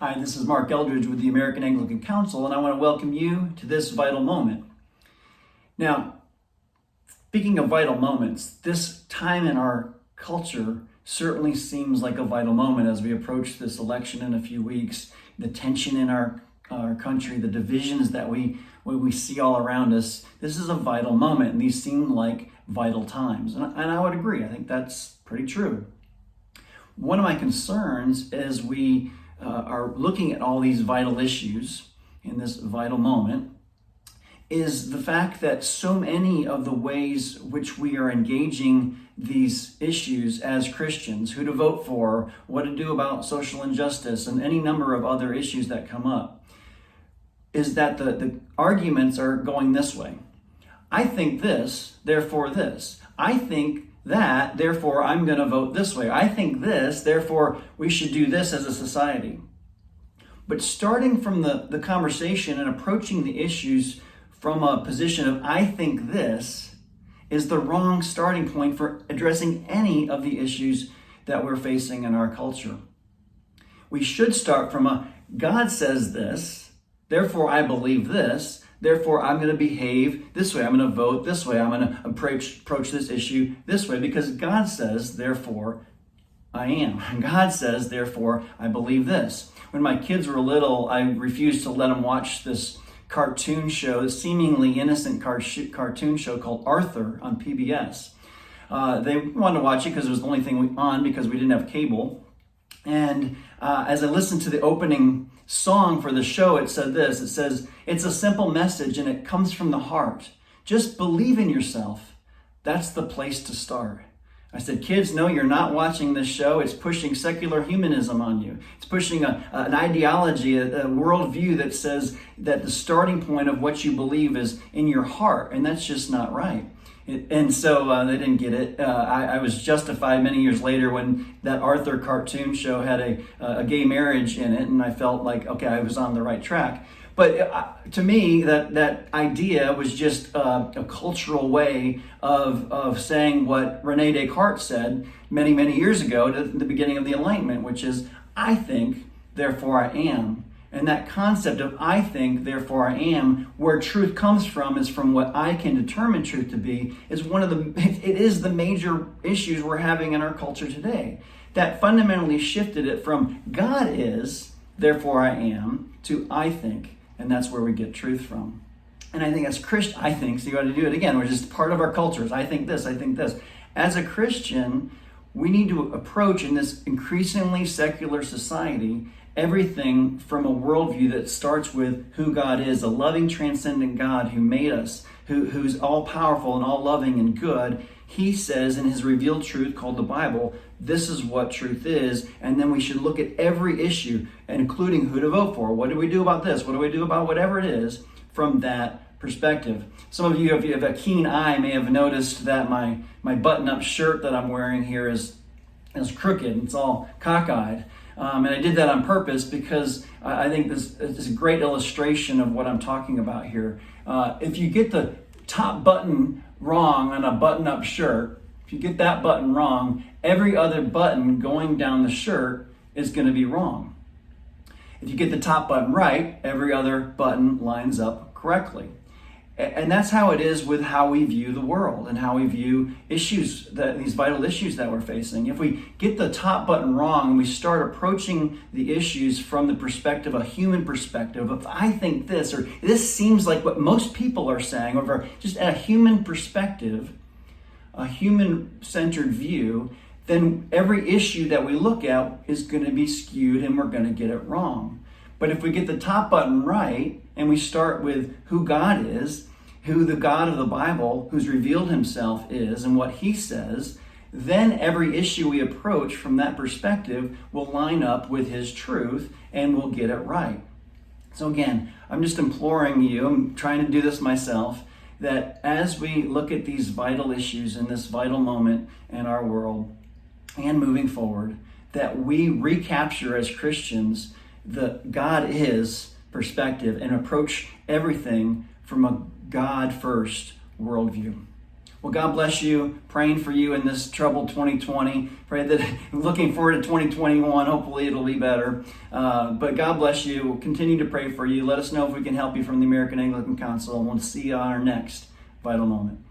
Hi, this is Mark Eldridge with the American Anglican Council, and I want to welcome you to this vital moment. Now, speaking of vital moments, this time in our culture certainly seems like a vital moment as we approach this election in a few weeks. The tension in our country, the divisions that we see all around us, this is a vital moment, and these seem like vital times. And I would agree. I think that's pretty true. One of my concerns as we are looking at all these vital issues in this vital moment is the fact that so many of the ways which we are engaging these issues as Christians, who to vote for, what to do about social injustice, and any number of other issues that come up, is that the arguments are going this way. I think this, therefore this. I think that, therefore I'm going to vote this way. I think this, therefore we should do this as a society. But starting from the conversation and approaching the issues from a position of I think this is the wrong starting point for addressing any of the issues that we're facing in our culture. We should start from a God says this, therefore I believe this, therefore I'm going to behave this way, I'm going to vote this way, I'm going to approach this issue this way, because God says, therefore I am. And God says, therefore I believe this. When my kids were little, I refused to let them watch this cartoon show, a seemingly innocent cartoon show called Arthur on PBS. They wanted to watch it because it was the only thing on because we didn't have cable. And as I listened to the opening song for the show, it said this. It says, it's a simple message and it comes from the heart. Just believe in yourself. That's the place to start. I said, kids, no, you're not watching this show. It's pushing secular humanism on you. It's pushing an ideology, a worldview that says that the starting point of what you believe is in your heart, and that's just not right. And so they didn't get it. I was justified many years later when that Arthur cartoon show had a gay marriage in it, and I felt like, okay, I was on the right track. But to me, that idea was just a cultural way of saying what Rene Descartes said many, many years ago to the beginning of the Enlightenment, which is, I think, therefore I am. And that concept of I think, therefore I am, where truth comes from is from what I can determine truth to be, is it is the major issues we're having in our culture today. That fundamentally shifted it from God is, therefore I am, to I think. And that's where we get truth from. And I think as Christian, so you got to do it again. We're just part of our cultures. I think this, I think this. As a Christian, we need to approach in this increasingly secular society everything from a worldview that starts with who God is, a loving, transcendent God who made us, who's all powerful and all loving and good. He says in his revealed truth called the Bible, this is what truth is, and then we should look at every issue, including who to vote for. What do we do about this? What do we do about whatever it is from that perspective? Some of you, if you have a keen eye, may have noticed that my button-up shirt that I'm wearing here is crooked. It's all cockeyed. And I did that on purpose because I think this is a great illustration of what I'm talking about here. If you get the top button wrong on a button-up shirt, if you get that button wrong, every other button going down the shirt is going to be wrong. If you get the top button right, every other button lines up correctly. And that's how it is with how we view the world and how we view issues, these vital issues that we're facing. If we get the top button wrong and we start approaching the issues from the perspective, a human perspective, of I think this, or this seems like what most people are saying, or just at a human perspective, a human-centered view, then every issue that we look at is going to be skewed and we're going to get it wrong. But if we get the top button right and we start with who God is, who the God of the Bible, who's revealed himself is and what he says, then every issue we approach from that perspective will line up with his truth and we'll get it right. So again, I'm just imploring you, I'm trying to do this myself, that as we look at these vital issues in this vital moment in our world and moving forward, that we recapture as Christians the God is perspective and approach everything from a God first worldview. Well, God bless you. Praying for you in this troubled 2020. Pray that, looking forward to 2021. Hopefully it'll be better. But God bless you. We'll continue to pray for you. Let us know if we can help you from the American Anglican Council, and we'll see you on our next Vital Moment.